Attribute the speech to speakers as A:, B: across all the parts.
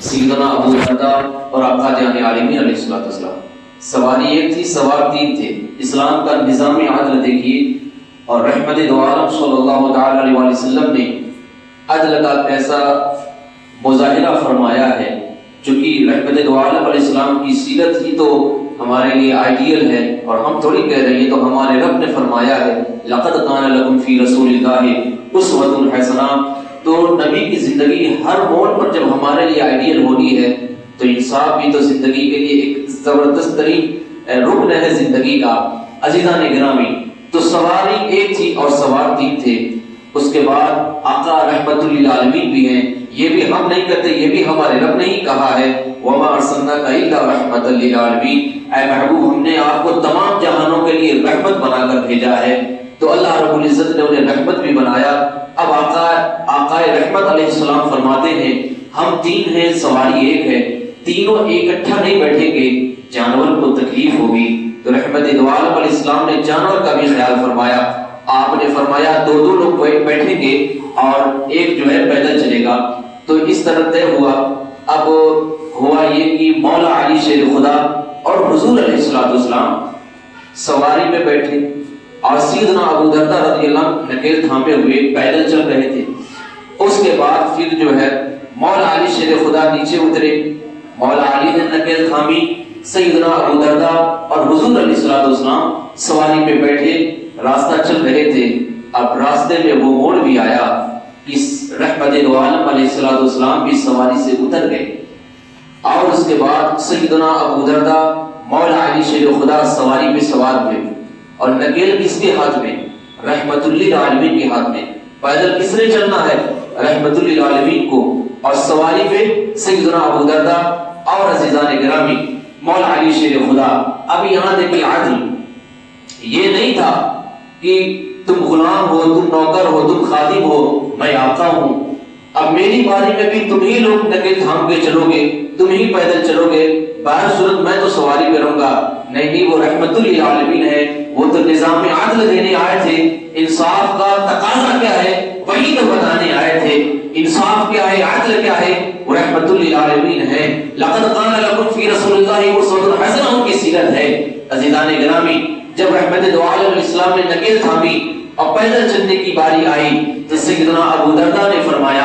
A: سیدنا ابو درداء اور آقا جان عالمین علیہ السلام، سواری ایک تھی، سوار تین تھے۔ اسلام کا نظام عدل دیکھیے، اور رحمت دو عالم صلی اللہ تعالی علیہ وسلم نے عدل کا کیسا مظاہرہ فرمایا ہے، چونکہ رحمت دو عالم علیہ السلام کی سیرت ہی تو ہمارے لیے آئیڈیل ہے، اور ہم تھوڑی کہہ رہے ہیں، تو ہمارے رب نے فرمایا ہے لقد کان لکم فی رسول اللہ اسوۃ حسنہ۔ تو نبی کی زندگی ہر موڑ پر جب ہمارے لیے آئیڈیل ہونی ہے، تو انصاف بھی تو زندگی کے لیے ایک زبردست ترین رکن ہے زندگی کا۔ عزیزان گرامی، تو سواری ایک تھی اور سوار تین تھے۔ اس کے بعد آقا رحمت للعالمین بھی ہیں، یہ بھی ہم نہیں کہتے، یہ بھی ہمارے رب نے ہی کہا ہے وما ارسلناک الا رحمت للعالمین، اے محبوب ہم نے آپ کو تمام جہانوں کے لیے رحمت بنا کر بھیجا ہے۔ تو اللہ رب العزت نے انہیں رحمت بھی بنایا۔ اب آقا رحمت علیہ السلام فرماتے ہیں ہم تین ہیں، سواری ایک ہے، تینوں اکٹھا نہیں بیٹھیں گے، جانور کو تکلیف ہوگی۔ تو رحمت دو عالم علیہ السلام نے جانور کا بھی خیال فرمایا۔ آپ نے فرمایا دو لوگ بیٹھیں گے اور ایک جو ہے پیدل چلے گا۔ تو اس طرح طے ہوا۔ اب ہوا یہ کہ مولا علی شیر خدا اور حضور علیہ السلام سواری پہ بیٹھے، اور سیدنا ابو درداء رضی اللہ عنہ نکیل تھامے ہوئے پیدل چل رہے تھے۔ اس کے بعد پھر جو ہے مولا علی شیر خدا نیچے اترے، مولا علی نے نکیل تھامی، سیدنا ابو درداء اور حضور علیہ السلام سواری پہ بیٹھے، راستہ چل رہے تھے۔ اب راستے میں وہ موڑ بھی آیا، اس رحمت دو عالم علیہ السلام بھی سواری سے اتر گئے، اور اس کے بعد سیدنا ابو درداء مولا علی شیر خدا سواری پہ سوار ہوئے، اور نکیل کس کے ہاتھ میں؟ رحمت للعالمین کے ہاتھ میں۔ پیدل کس نے چلنا ہے؟ رحمت للعالمین کو، اور سواری پہ سیدنا ابو درداء اور عزیزان گرامی مولا علی شیر خدا۔ اب یہاں دیکھیں عدل یہ نہیں تھا کہ تم غلام ہو، تم نوکر ہو، تم خادم ہو، میں آقا ہوں، اب میری باری میں بھی تم ہی لوگ نکیل تھام کے چلو گے، تم ہی پیدل چلو گے، باہر صورت میں تو سواری پہ رہوں گا۔ نہیں، وہ رحمت للعالمین ہے، وہ تو نظام عدل دینے آئے تھے۔ انصاف کا تقاضا کیا ہے وہی تو بتانے آئے تھے۔ انصاف کیا ہے، عدل کیا ہے، وہ رحمت للعالمین ہے۔ لقد کان لکم فی رسول اللہ اسوۃ حسنہ ان کی سیرت ہے۔ عزیزان گرامی، جب رحمت دو عالم علیہ السلام نے نکیل تھامی اور پیدل چلنے کی باری آئی، تو سیدنا ابو درداء نے فرمایا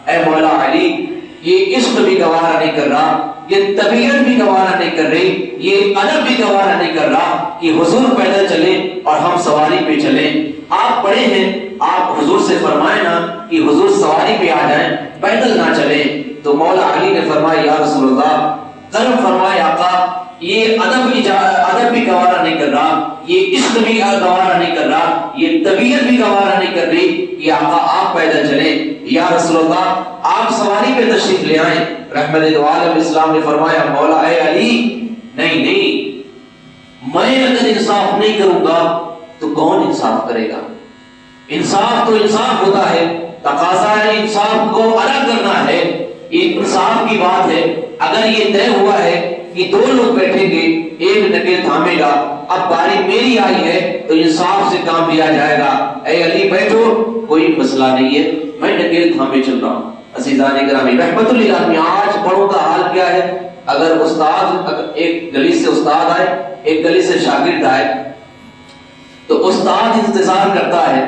A: اے مولا علی، یہ عشق بھی گوارا نہیں کر رہا، یہ طبیعت بھی گوارا نہیں کر رہی، یہ ادب بھی گوارا نہیں کر رہا کہ حضور پیدل چلیں اور ہم سواری پہ چلیں۔ آپ بڑے ہیں، آپ حضور سے فرمائیں نا کہ حضور سواری پہ آ جائیں، پیدل نہ چلیں۔ تو مولا علی نے فرمایا یا رسول اللہ، کرم فرمائے آقا، یہ ادب بھی گوارا نہیں کر رہا، یہ عشق بھی گوارا نہیں کر رہا، یہ طبیعت بھی گوارا نہیں کر رہی کہ آقا آپ پیدل چلیں۔ یا رسول اللہ آپ سواری پہ تشریف لے آئیں۔ رحمت دو عالم اسلام نے فرمایا مولا اے علی، نہیں، میں اگر انصاف نہیں کروں گا تو کون انصاف کرے گا؟ انصاف تو انصاف ہوتا ہے، تقاضا ہے انصاف کو ادا کرنا ہے، یہ انصاف کی بات ہے۔ اگر یہ طے ہوا ہے کہ دو لوگ بیٹھیں گے، ایک نکیل تھامے گا، اب باری میری آئی ہے تو انصاف سے کام لیا جائے گا۔ اے علی بیٹھو، کوئی مسئلہ نہیں ہے، میں نکیل تھامے چل رہا ہوں۔ عزیزان گرامی، رحمت للعالمین آج بڑوں کا حال کیا ہے؟ اگر ایک گلی سے استاد آئے، ایک گلی سے شاگرد آئے، تو استاد انتظار کرتا ہے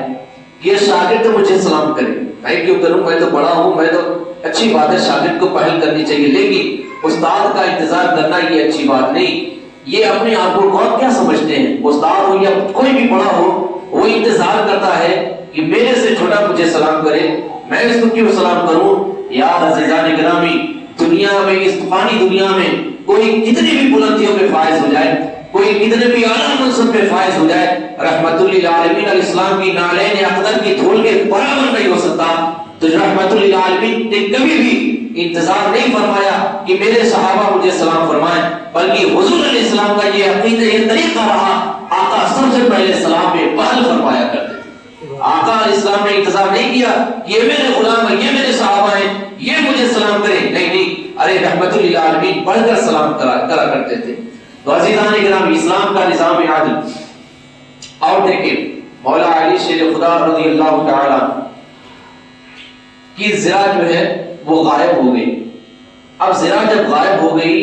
A: کہ یہ شاگرد مجھے سلام کرے۔ میں کیوں کروں، میں تو بڑا ہوں، میں تو، اچھی بات ہے شاگرد کو پہل کرنی چاہیے، لیکن استاد کا انتظار کرنا یہ اچھی بات نہیں۔ یہ اپنے آپ کو کون کیا سمجھتے ہیں؟ استاد ہو یا کوئی بھی بڑا ہو، وہ انتظار کرتا ہے کہ میرے سے چھوٹا مجھے سلام کرے، میں اس کو کیوں سلام کروں؟ یار عزیزان گرامی، دنیا میں، اس فانی دنیا میں کوئی کتنی بھی بلندیوں پہ فائز ہو جائے، کوئی کتنے بھی اعلیٰ منصب پہ فائز ہو جائے، رحمت للعالمین علیہ السلام کی نعلین اقدر کی دھول کے برابر نہیں ہو سکتا۔ تو رحمت للعالمین نے کبھی بھی انتظار نہیں فرمایا کہ میرے صحابہ مجھے سلام فرمائیں، بلکہ حضور علیہ السلام کا یہ عقیدہ، یہ طریقہ رہا، آقا سب سے پہلے سلام پہ پہل فرمایا کرتے تھے۔ آقا علیہ السلام نے انتظار نہیں کیا کہ یہ میرے غلام ہیں، یہ میرے صحابہ ہیں، یہ مجھے سلام کریں، نہیں، ارے رحمت للعالمین پڑھ کر سلام کرا کرتے تھے۔ تو عزیزان کرام، اسلام کا نظام عادل۔ اور دیکھیں مولا علی شیر خدا رضی اللہ تعالی کی زرا جو ہے وہ غائب ہو گئی، اب زرا جب غائب ہو گئی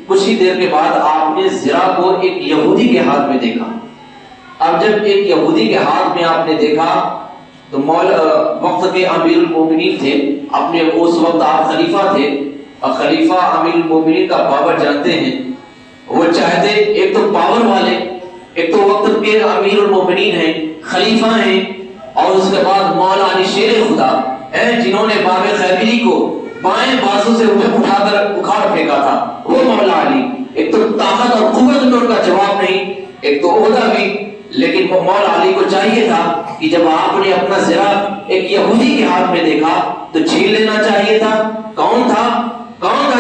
A: کچھ ہی دیر کے بعد آپ نے زرا کو ایک یہودی کے ہاتھ میں دیکھا۔ اب جب ایک یہودی کے ہاتھ میں آپ نے دیکھا تو وقت کے امیر المومنین تھے، اپنے اس وقت آپ خلیفہ تھے، اور خلیفہ امیر المومنین کا پاور جانتے ہیں، وہ چاہتے ایک تو پاور والے، ایک تو وقت کے امیر المومنین ہیں، خلیفہ ہیں، اور اس کے بعد مولا علی شیر خدا ہیں جنہوں نے باب خیبری کو بائیں بازو سے اٹھا کر اکھاڑ پھینکا تھا، وہ مولا علی۔ ایک تو طاقت اور قوت میں ان کا جواب نہیں، ایک تو عہدہ بھی، لیکن مولا علی کو چاہیے تھا کہ جب آپ نے اپنا زرا ایک یہودی کے ہاتھ میں دیکھا تو چھین لینا چاہیے تھا۔ کون تھا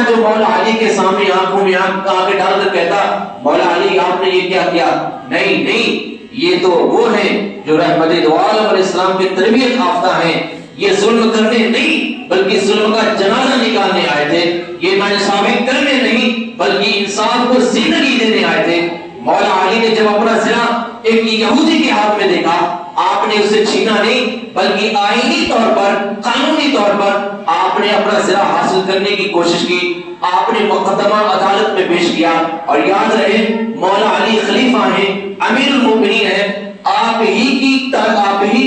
A: جو مولا علی کے سامنے آنکھوں میں آنکھیں ڈال کر کہتا مولا علی آپ نے یہ کیا کیا؟ نہیں، یہ تو وہ ہیں جو رحمت دو عالم علیہ السلام کے تربیت یافتہ ہیں، یہ ظلم کرنے نہیں بلکہ ظلم کا جنازہ نکالنے آئے تھے، یہ ناانصافی کرنے نہیں بلکہ انصاف کو زندگی دینے آئے تھے۔ مولا علی نے جب اپنا زرا ایک یہودی کے ہاتھ میں دیکھا، آپ نے اسے چھینا نہیں بلکہ آئینی طور پر، قانونی طور پر آپ نے اپنا زرا حاصل کرنے کی کوشش کی، آپ نے مقدمہ عدالت میں پیش کیا۔ اور یاد رہے مولا علی خلیفہ ہیں، امیر المومنین ہیں، آپ ہی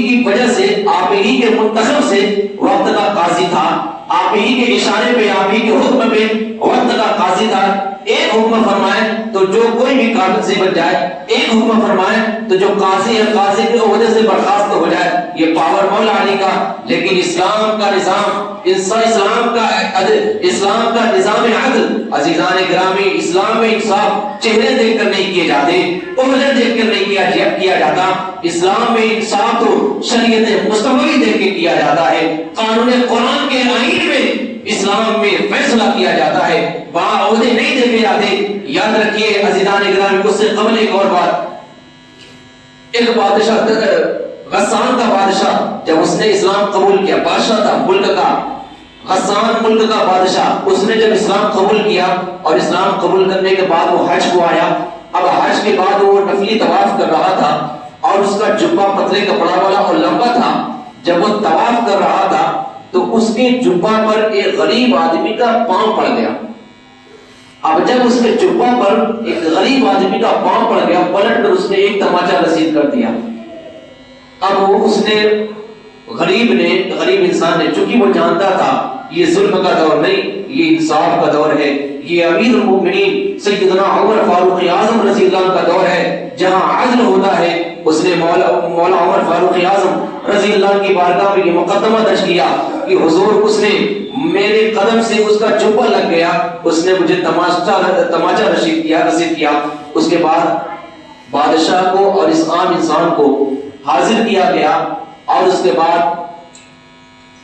A: کی وجہ سے، آپ ہی کے منتخب سے وقت کا قاضی تھا، آپ ہی کے اشارے پہ، آپ ہی کے حکم پہ وقت کا قاضی تھا۔ ایک حکم فرمائے تو جو کوئی بھی قاضی بن جائے، ایک حکم فرمائے تو جو قاضی ہے قاضی کے عہدے سے برخاست ہو جائے، یہ پاور مولا علی کا۔ لیکن اسلام کا نظام، اسلام کا نظام عدل، عزیزان گرامی، اسلام میں انصاف چہرے دیکھ کر نہیں کیے جاتے، عہدے دیکھ کر نہیں کیا جاتا۔ اسلام میں انصاف تو شریعت مصطفی دیکھ کے کیا جاتا ہے، قانون قرآن کے آئین میں اسلام میں فیصلہ کیا جاتا ہے، وہاں عہدے نہیں دیکھے جاتے۔ یاد رکھیے عزیزان گرامی، اس سے قبل ایک اور بات، ایک بادشاہ غسان کا بادشاہ جب اس نے اسلام قبول کیا، بادشاہ تھا ملک کا، غسان ملک کا بادشاہ، اس نے جب اسلام قبول کیا اور اسلام قبول کرنے کے بعد وہ حج کو آیا۔ اب حج کے بعد وہ نفلی طواف کر رہا تھا اور اس کا جبہ پتلے کپڑا والا اور لمبا تھا۔ جب وہ طواف کر رہا تھا تو اس کے جبہ پر ایک غریب آدمی کا پاؤں پڑ گیا۔ اب جب اس کے جبہ پر ایک غریب آدمی کا پاؤں پڑ گیا، پلٹ کر اس نے ایک تماچا رسید کر دیا۔ اب وہ اس نے غریب انسان نے، چونکہ وہ جانتا تھا یہ ظلم کا دور نہیں، یہ انصاف کا دور ہے، یہ امیر المومنین سیدنا عمر فاروق اعظم رضی اللہ عنہ کا دور ہے جہاں عدل ہوتا ہے۔ اس نے مولا عمر فاروق اعظم رضی اللہ عنہ کی بارگاہ میں یہ مقدمہ درج کیا کہ حضور، اس نے میرے قدم سے اس کا جبہ لگ گیا، اس نے مجھے تماچا رسید کیا۔ اس کے بعد بادشاہ کو اور اس عام انسان کو حاضر کیا گیا اور اس کے بعد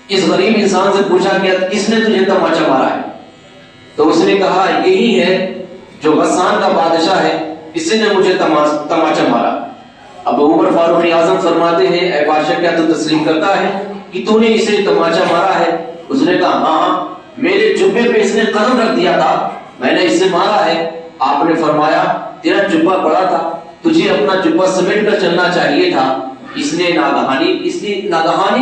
A: اس غریب انسان سے پوچھا گیا کس نے تجھے تماچا مارا ہے؟ تو اس نے کہا یہی ہے جو غسان کا بادشاہ ہے، اسی نے مجھے تماچا مارا۔ اب عمر فاروق اعظم فرماتے ہیں اے بادشاہ، کیا تو تسلیم کرتا ہے کہ تو نے اسے تماچا مارا ہے؟ اس نے کہا ہاں، میرے جبے پہ اس نے قدم رکھ دیا تھا، میں نے اسے مارا ہے۔ آپ نے فرمایا تیرا جبہ بڑا تھا، تجھے اپنا جبہ سمیٹ کر چلنا چاہیے تھا، اس نے ناگہانی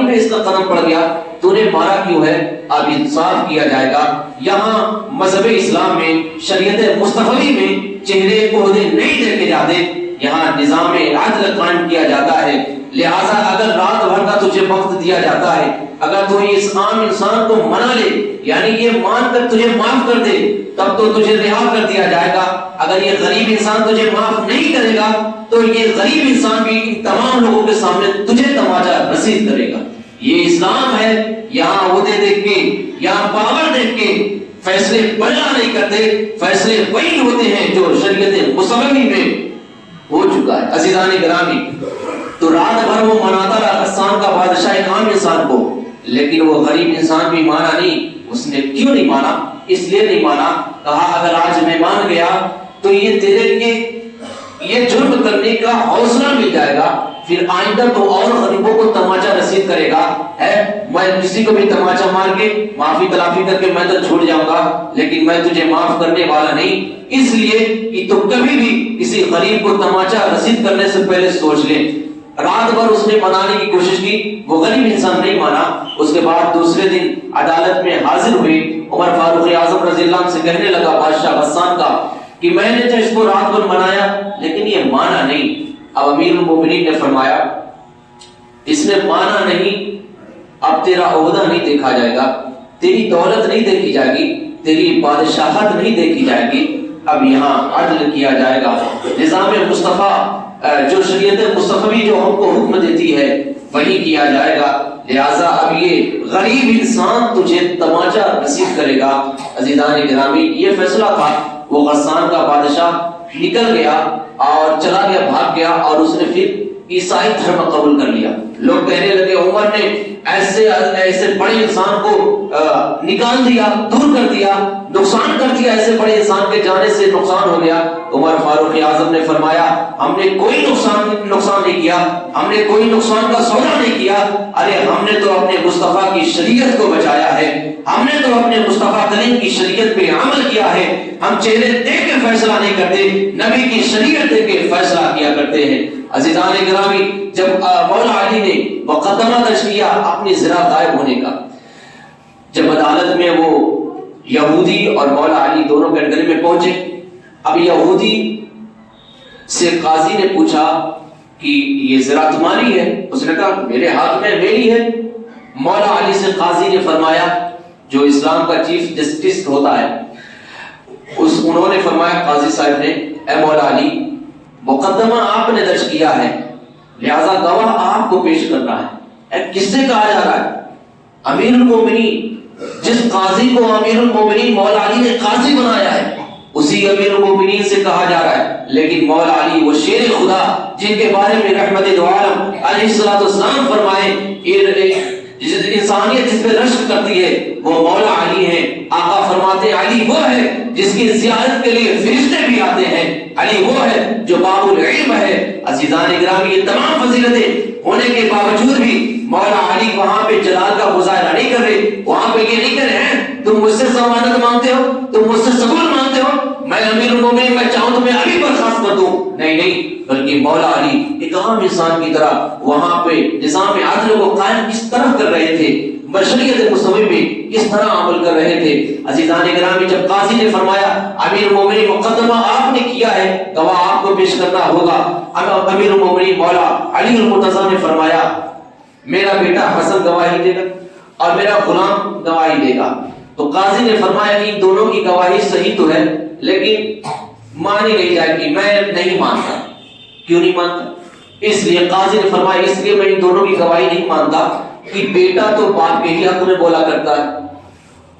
A: پہ اس کا قدم پڑ گیا، تو نے مارا کیوں ہے؟ اب انصاف کیا جائے گا۔ یہاں مذہب اسلام میں، شریعت مصطفی میں چہرے عہدے نہیں دیکھے جاتے، یہاں نظام عدل قائم کیا جاتا ہے۔ لہٰذا اگر رات بھر کا تجھے وقت دیا جاتا ہے، اگر تو اس عام انسان کو منا لے، یعنی یہ مان کر تجھے معاف کر دے، تب تو تجھے رہا کر دیا جائے گا۔ اگر یہ غریب انسان تجھے معاف نہیں کرے گا تو یہ غریب انسان بھی ان تمام لوگوں کے سامنے تجھے تماچا رسید کرے گا۔ یہ اسلام ہے، یہاں عہدے دیکھ کے، یہاں پاور دیکھ کے فیصلے بجا نہیں کرتے، فیصلے وہی ہوتے ہیں جو شریعت مصطفی میں ہو چکا ہے۔ عزیزان گرامی، تو رات بھر وہ مناتا رہا غسان کا بادشاہ ایک عام انسان کو، لیکن وہ غریب انسان بھی مانا نہیں۔ اس نے کیوں نہیں مانا؟ اس لیے نہیں مانا، کہا اگر آج میں مان گیا تو یہ تیرے لیے یہ جرم کرنے کا حوصلہ مل جائے گا، پھر آئندہ تو اور غریبوں کو تماچا رسید کرے گا، میں کسی کو بھی تماچا مار کے معافی تلافی کر کے میں تو چھوٹ جاؤں گا، لیکن میں تجھے معاف کرنے والا نہیں۔ اس لیے کہ تو کبھی بھی کسی غریب کو تماچا رسید کرنے سے پہلے سوچ لے۔ رات بھر اس نے منانے کی کوشش کی، وہ غریب انسان نہیں مانا۔ اس کے بعد دوسرے دن عدالت میں حاضر ہوئے، عمر فاروق اعظم عوف رضی اللہ عنہ سے کہنے لگا بادشاہ غسان کا کہ میں نے تو اس کو رات بھر منایا لیکن یہ مانا نہیں۔ اب امیر المومنین نے فرمایا اس نے مانا نہیں، اب تیرا عہدہ نہیں دیکھا جائے گا، تیری دولت نہیں دیکھی جائے گی، تیری بادشاہت نہیں دیکھی جائے گی، اب یہاں عدل کیا جائے گا۔ نظام مصطفیٰ جو شریعت مصطفی جو ہم کو حکم دیتی ہے وہی کیا جائے گا، لہٰذا اب یہ غریب انسان تجھے تماچا نصیب کرے گا۔ عزیزان گرامی، یہ فیصلہ تھا۔ وہ غسان کا بادشاہ نکل گیا اور چلا گیا، بھاگ گیا، اور اس نے پھر عیسائی دھرم قبول کر لیا۔ لوگ کہنے لگے عمر نے ایسے بڑے انسان کو نکال دیا، دور کر دیا، نقصان کر دیا، ایسے بڑے انسان کے جانے سے نقصان ہو گیا۔ عمر فاروق اعظم نے فرمایا ہم نے کوئی نقصان نہیں کیا، ہم نے کوئی نقصان کا سودا نہیں کیا، ارے ہم نے تو اپنے مصطفیٰ کی شریعت کو بچایا ہے، ہم نے تو اپنے مصطفیٰ کریم کی شریعت پہ عمل کیا ہے۔ ہم چہرے دیکھ کے فیصلہ نہیں کرتے، نبی کی شریعت دیکھ کے فیصلہ کیا کرتے ہیں۔ عزیزان گرامی، جب مولا علی نے مقدمہ درج کیا اپنی زرا غائب ہونے کا، جب عدالت میں وہ یہودی اور مولا علی دونوں کٹگری میں پہنچے، اب یہودی سے قاضی نے پوچھا کہ یہ زرا تمہاری ہے؟ اس نے کہا میرے ہاتھ میں میری ہے۔ مولا علی سے قاضی نے فرمایا، جو اسلام کا چیف جسٹس ہوتا ہے، انہوں نے فرمایا قاضی صاحب نے، اے مولا علی مقدمہ آپ نے درج کیا ہے، لہذا گواہ آپ کو پیش کرنا ہے۔ کس سے کہا جا رہا ہے؟ امیر المومنین، جس قاضی کو امیر المومنین مولا علی نے قاضی بنایا ہے اسی امیر المومنین سے کہا جا رہا ہے۔ لیکن مولا علی وہ شیر خدا جن کے بارے میں رحمت دو عالم علیہ السلام فرمائے انسانیت جس پہ رشک کرتی ہے وہ مولا علی ہے۔ آقا فرماتے علی وہ ہے جس کی زیارت کے لیے فرشتے بھی آتے ہیں، علی وہ ہے جو باب العلم ہے۔ عزیزان گرامی، یہ تمام فضیلتیں ہونے کے باوجود بھی مولا علی وہاں پہ جلال کا مظاہرہ نہیں کر رہے، وہاں پہ یہ نہیں کر رہے ہیں تم مجھ سے ضمانت مانگتے ہو، تم مجھ سے ثبوت مانگتے ہو، میں امیر المومنین میں چاہوں تو میں ابھی برخاست کر دوں، نہیں، بلکہ مولا علی ایک عام انسان کی طرح وہاں پہ نظام عدل کو قائم کس طرح کر رہے تھے، بشریت مصطفی میں کس طرح عمل کر رہے تھے۔ عزیزان گرامی، جب قاضی نے فرمایا امیر المومنین مقدمہ آپ نے کیا ہے، گواہ آپ کو پیش کرنا ہوگا، امیر المومنین مولا علی المرتضیٰ نے فرمایا میرا بیٹا حسن گواہی دے گا اور میرا غلام گواہی دے گا۔ تو قاضی نے فرمایا کہ ان دونوں کی گواہی صحیح تو ہے لیکن مانی نہیں جائے گی، میں نہیں مانتا۔ کیوں نہیں مانتا؟ اس لیے قاضی نے فرمایا اس لیے میں ان دونوں کی گواہی نہیں مانتا کہ بیٹا تو باپ کے ہی حق میں بولا کرتا ہے،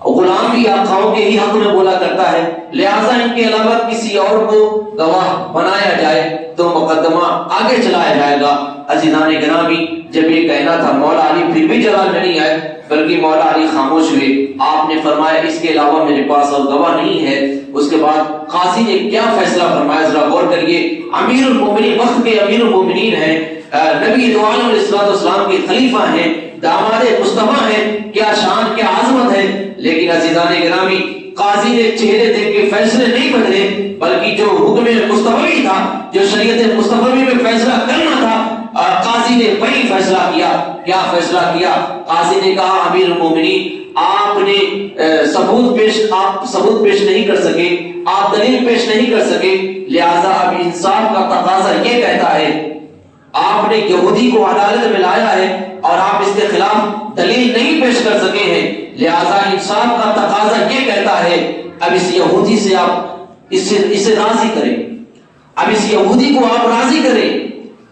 A: غلام بھی آقاؤں کے ہی حق میں بولا کرتا ہے، لہٰذا ان کے علاوہ کسی اور کو گواہ بنایا جائے تو مقدمہ آگے چلایا جائے گا۔ عزیزان گرامی، جب یہ کہنا تھا مولا علی پھر بھی جلال میں نہیں آئے بلکہ مولا علی خاموش ہوئے۔ آپ نے فرمایا اس کے علاوہ میرے پاس اور گواہ نہیں ہے۔ اس کے بعد قاضی نے کیا فیصلہ فرمایا ذرا غور کریے۔ امیر المومنین وقت کے امیر المومنین ہیں، نبی دو عالم علیہ السلام کے خلیفہ ہیں، داماد مصطفیٰ ہیں، کیا شان کیا عظمت ہے، لیکن عزیزان گرامی قاضی نے چہرے دیکھ کے فیصلے نہیں بدلے بلکہ جو حکم مصطفی تھا، جو شریعت مصطفی میں فیصلہ کرنا تھا، قاضی نے وہی فیصلہ کیا۔ کیا فیصلہ کیا؟ قاضی نے کہا امیر المومنین آپ نے ثبوت پیش نہیں کر سکے، آپ دلیل پیش نہیں کر سکے، لہذا اب انصاف کا تقاضا یہ کہتا ہے آپ نے یہودی کو عدالت میں لایا ہے اور آپ اس کے خلاف دلیل نہیں پیش کر سکے ہیں، لہذا انصاف کا تقاضا یہ کہتا ہے اب اس یہودی سے آپ اسے راضی کریں، اب اس یہودی کو آپ راضی کریں۔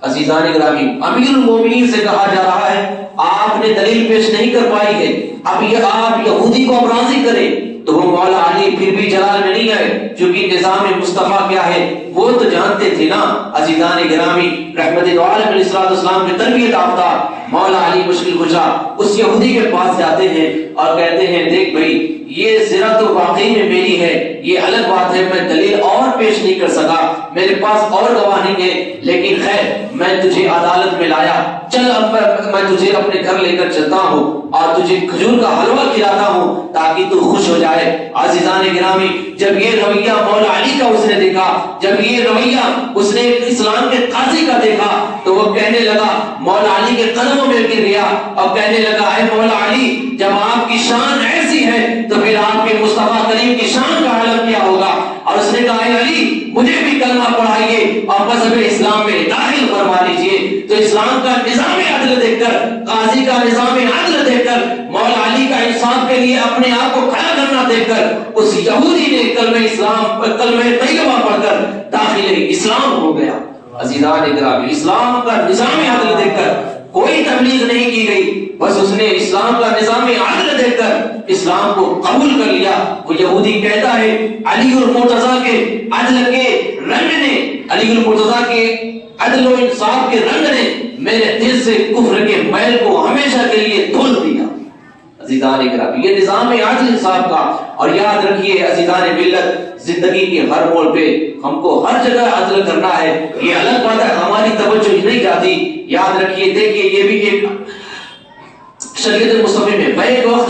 A: عزیزان گرامی، امیر المومنین سے کہا جا رہا ہے آپ نے دلیل پیش نہیں کر پائی ہے، اب یہ آپ یہودی کو اب راضی کریں، تو وہ مولا علی پھر بھی جلال میں نہیں آئے، چونکہ نظام مصطفیٰ کیا ہے وہ تو جانتے تھے نا۔ عزیزان گرامی، رحمت دو عالم علیہ السلام کی تربیت یافتہ مولا علی مشکل کشا اس یہودی کے پاس جاتے ہیں اور کہتے ہیں دیکھ بھائی یہ زرا تو واقعی میں میری ہے، یہ الگ بات ہے، میں دلیل اور پیش نہیں کر سکا، میرے پاس اور گواہ نہیں ہے، لیکن خیر میں تجھے عدالت میں لایا، چل اب میں تجھے اپنے گھر لے کر چلتا ہوں اور تجھے کھجور کا حلوہ کھلاتا ہوں تاکہ تو خوش ہو جائے۔ عزیزان گرامی، جب یہ رویہ مولا علی کا اس نے دیکھا، جب یہ رویہ اس نے اسلام کے قاضی کا دیکھا، تو وہ کہنے لگا، مولا علی کے قدموں میں گر گیا اور کہنے لگا، اے مولا علی، جب آپ کی شان ایسی ہے تو پھر آپ کے مصطفیٰ کریم کی شان کا عالم کیا ہوگا؟ اور اس نے کہا، اے علی، مجھے بھی کلمہ پڑھائیے اور مذہب اسلام میں داخل فرما لیجیے۔ تو اسلام کا نظام عدل دیکھ کر، قاضی کا نظام عدل دیکھ کر، مولا علی کا انصاف کے لیے اپنے آپ کو کھڑا کرنا دیکھ کر، اس یہودی نے کلمہ طیبہ پڑھ کر داخل اسلام ہو گیا۔ عزیزان اکرام، اسلام کا نظام عدل دیکھ کر کوئی تبلیغ نہیں کی گئی، بس اس نے اسلام کا نظام عدل دیکھ کر اسلام کو قبول کر لیا۔ وہ یہودی کہتا ہے، علی اور مرتضیٰ کے عدل کے رنگ نے، علی اور مرتضیٰ کے عدل و انصاف کے رنگ نے میرے دل سے کفر کے میل کو ہمیشہ کے لیے دھل دیا۔ عزیزان اکرام، یہ نظام عدل انصاف کا، اور یاد رکھیے عزیزان ملت، زندگی کے ہر موڑ پہ ہم کو ہر جگہ عدل کرنا ہے۔ یہ الگ بات ہے، ہماری توجہ نہیں جاتی۔ یاد رکھیے، دیکھیے، یہ بھی ایک شریعت مصطفی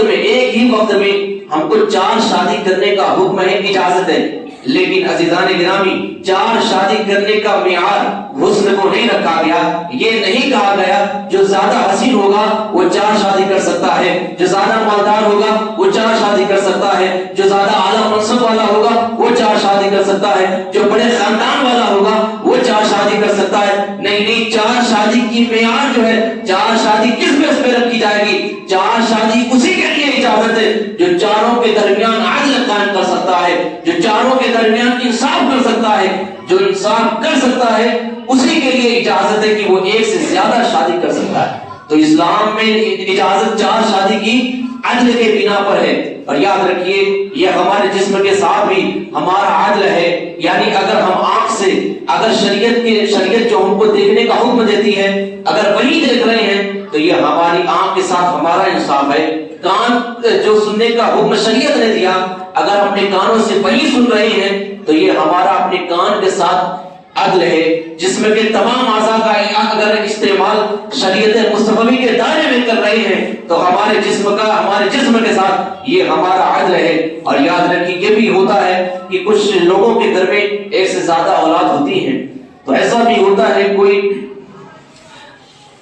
A: میں ایک ہی وقت میں ہم کو 4 شادی کرنے کا حکم ہے، اجازت ہے، لیکن عزیزان گرامی 4 شادی کرنے کا معیار حسن کو نہیں رکھا گیا۔ یہ نہیں کہا گیا جو زیادہ حسین ہوگا وہ 4 شادی کر سکتا ہے، جو زیادہ مالدار ہوگا وہ 4 شادی کر سکتا ہے، جو زیادہ اعلیٰ منصب والا ہوگا وہ 4 شادی کر سکتا ہے، جو بڑے خاندان والا ہوگا وہ 4 شادی کر سکتا ہے۔ نہیں، 4 شادی کی معیار جو ہے، 4 شادی کس بیس پہ رکھی جائے گی؟ 4 شادی اسی کے لیے اجازت ہے جو چاروں کے درمیان عدل قائم کر سکتا ہے، جو چاروں کے درمیان انصاف کر سکتا ہے، جو انصاف کر سکتا ہے، اسی کے لیے اجازت ہے کہ وہ 1 سے زیادہ شادی کر سکتا ہے۔ تو اسلام میں اجازت 4 شادی کی عدل کے بنا پر ہے۔ اور یاد رکھیے، یہ ہمارے جسم کے ساتھ بھی ہمارا عدل ہے، یعنی اگر ہم آنکھ سے، اگر شریعت جو ہم کو دیکھنے کا حکم دیتی ہے، اگر وہی دیکھ رہے ہیں تو یہ ہماری آنکھ کے ساتھ ہمارا انصاف ہے۔ کان جو سننے کا حکم شریعت نے دیا، اگر اپنے کانوں سے وہی سن رہے ہیں تو یہ ہمارا اپنے کان کے ساتھ عدل ہے۔ جسم کے تمام اعضاء کا اگر استعمال شریعت مصطفی کے دائرے میں کر رہے ہیں تو ہمارے جسم کے ساتھ یہ ہمارا عدل ہے۔ اور یاد رکھیے، یہ بھی ہوتا ہے کہ کچھ لوگوں کے گھر میں 1 سے زیادہ اولاد ہوتی ہیں، تو ایسا بھی ہوتا ہے، کوئی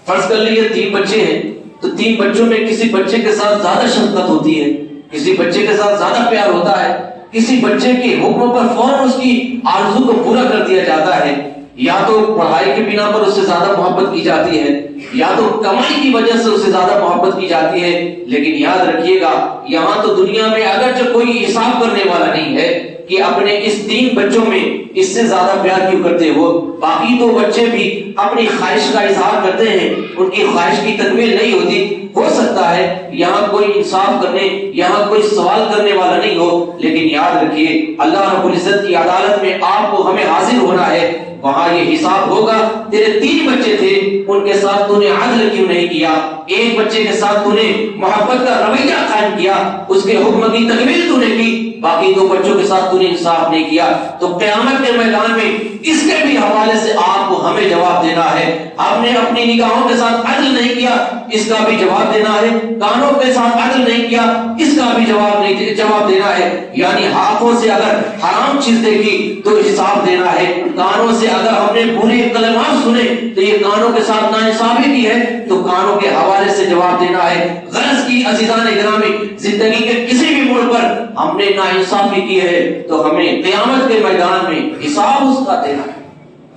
A: فرض کر لیجیے 3 بچے ہیں، تو 3 بچوں میں کسی بچے کے ساتھ زیادہ شفقت ہوتی ہے، کسی بچے کے ساتھ زیادہ پیار ہوتا ہے، کسی بچے کے حکم پر فوراً اس کی آرزو کو پورا کر دیا جاتا ہے، یا تو پڑھائی کی بنا پر اس سے زیادہ محبت کی جاتی ہے، یا تو کمائی کی وجہ سے اس سے زیادہ محبت کی جاتی ہے۔ لیکن یاد رکھیے گا، یہاں تو دنیا میں اگرچہ کوئی حساب کرنے والا نہیں ہے کہ اپنے اس 3 بچوں میں اس سے زیادہ پیار کیوں کرتے ہو، باقی 2 بچے بھی اپنی خواہش کا اظہار کرتے ہیں، ان کی خواہش کی تکمیل نہیں ہوتی۔ ہو سکتا ہے یہاں کوئی انصاف کرنے، یہاں کوئی سوال کرنے والا نہیں ہو، لیکن یاد رکھیے اللہ رب العزت کی عدالت میں آپ کو ہمیں حاضر ہونا ہے، وہاں یہ حساب ہوگا، تیرے 3 بچے تھے، ان کے ساتھ تو نے عدل کیوں نہیں کیا؟ 1 بچے کے ساتھ تو نے محبت کا رویہ قائم کیا، اس کے حکم کی تکمیل تو نے کی، باقی 2 بچوں کے ساتھ تو نے انصاف نہیں کیا۔ تو قیامت کے میدان میں اس کے بھی حوالے سے آپ کو ہمیں جواب دینا ہے۔ آپ نے اپنی نگاہوں کے ساتھ عدل نہیں کیا، اس کا بھی جواب دینا ہے۔ کانوں کے ساتھ عدل نہیں کیا، اس کا بھی جواب دینا ہے۔ یعنی ہاتھوں سے اگر حرام چیز دیکھی تو حساب دینا ہے، کانوں سے اگر ہم نے برے کلمات سنے تو یہ کانوں کے ساتھ ناانصافی کی ہے تو کانوں کے حوالے سے جواب دینا ہے۔ غرض کی عزیزان گرامی، زندگی کے کسی بھی موڑ پر ہم نے ناانصافی کی ہے تو ہمیں قیامت کے میدان میں حساب اس کا دینا ہے۔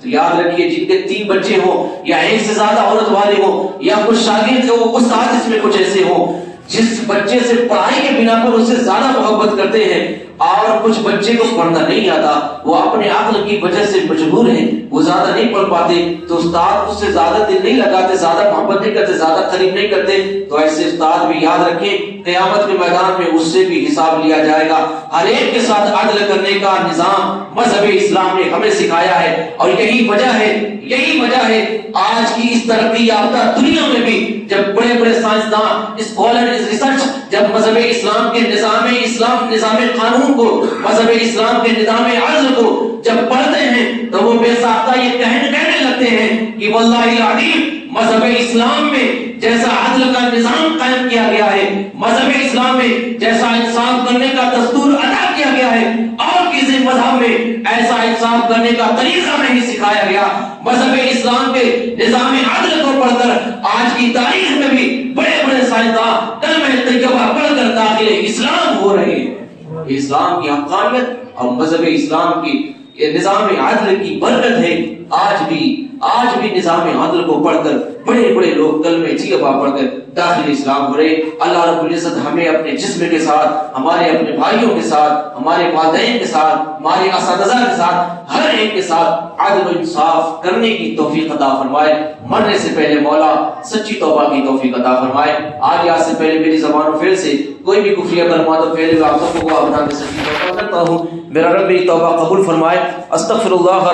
A: تو یاد رکھیے، جن کے 3 بچے ہوں یا 1 سے زیادہ عورت والے ہوں یا کچھ شاگرد ہو، استاد اس میں کچھ ایسے ہوں جس بچے سے پڑھائی کے بنا پر اس سے زیادہ محبت کرتے ہیں، اور کچھ بچے کو پڑھنا نہیں آتا، وہ اپنے عقل کی وجہ سے مجبور ہیں، وہ زیادہ نہیں پڑھ پاتے، تو استاد اس سے زیادہ دل نہیں لگاتے، زیادہ محبت نہیں کرتے، زیادہ قریب نہیں کرتے، تو ایسے استاد بھی یاد رکھیں قیامت کے میدان میں اس سے بھی حساب لیا جائے گا۔ ہر ایک کے ساتھ عدل کرنے کا نظام مذہب اسلام نے ہمیں سکھایا ہے، اور یہی وجہ ہے آج کی اس ترقی یافتہ دنیا میں بھی جب بڑے بڑے سائنسدان، اسکالر، ریسرچ جب مذہب اسلام کے نظام قانون کو، مذہب اسلام کے نظام عدل کو جب پڑھتے ہیں تو وہ بے ساختہ یہ کہنے لگتے ہیں کہ واللہ العظیم مذہب اسلام میں جیسا عدل کا نظام قائم کیا گیا ہے، مذہب اسلام میں جیسا انصاف کرنے کا دستور ادا کیا گیا ہے، اور کسی مذہب میں ایسا انصاف کرنے کا طریقہ نہیں سکھایا گیا۔ مذہب اسلام کے نظام عدل کو پڑھ کر آج کی تاریخ میں بھی بڑے بڑے سائنسداں کلمہ طیبہ پڑھ کر داخل اسلام ہو رہے ہیں۔ اسلام کی حقانیت اور مذہب اسلام کی نظام عدل کی برکت ہے۔ آج بھی نظام عدل کو پڑھ کر بڑے بڑے لوگ کلمہ طیبہ پڑھ کر داخل اسلام ہو رہے۔ اللہ رب العزت ہمیں اپنے جسم کے ساتھ، ہمارے اپنے بھائیوں کے ساتھ، ہمارے والدین کے ساتھ، ہمارے اساتذہ کے ساتھ، ہر ایک کے ساتھ عدل و انصاف کرنے کی توفیق عطا فرمائے۔ مرنے سے پہلے مولا سچی توبہ کی توفیق عطا فرمائے۔ آج سے پہلے میری زبان و فعل سے کوئی بھی کفریہ کلمات و فعل آپ سب کو گواہ بنا کے سچی توبہ کرتا ہوں۔ میرا رب میری توبہ قبول فرمائے۔ استغفر اللہ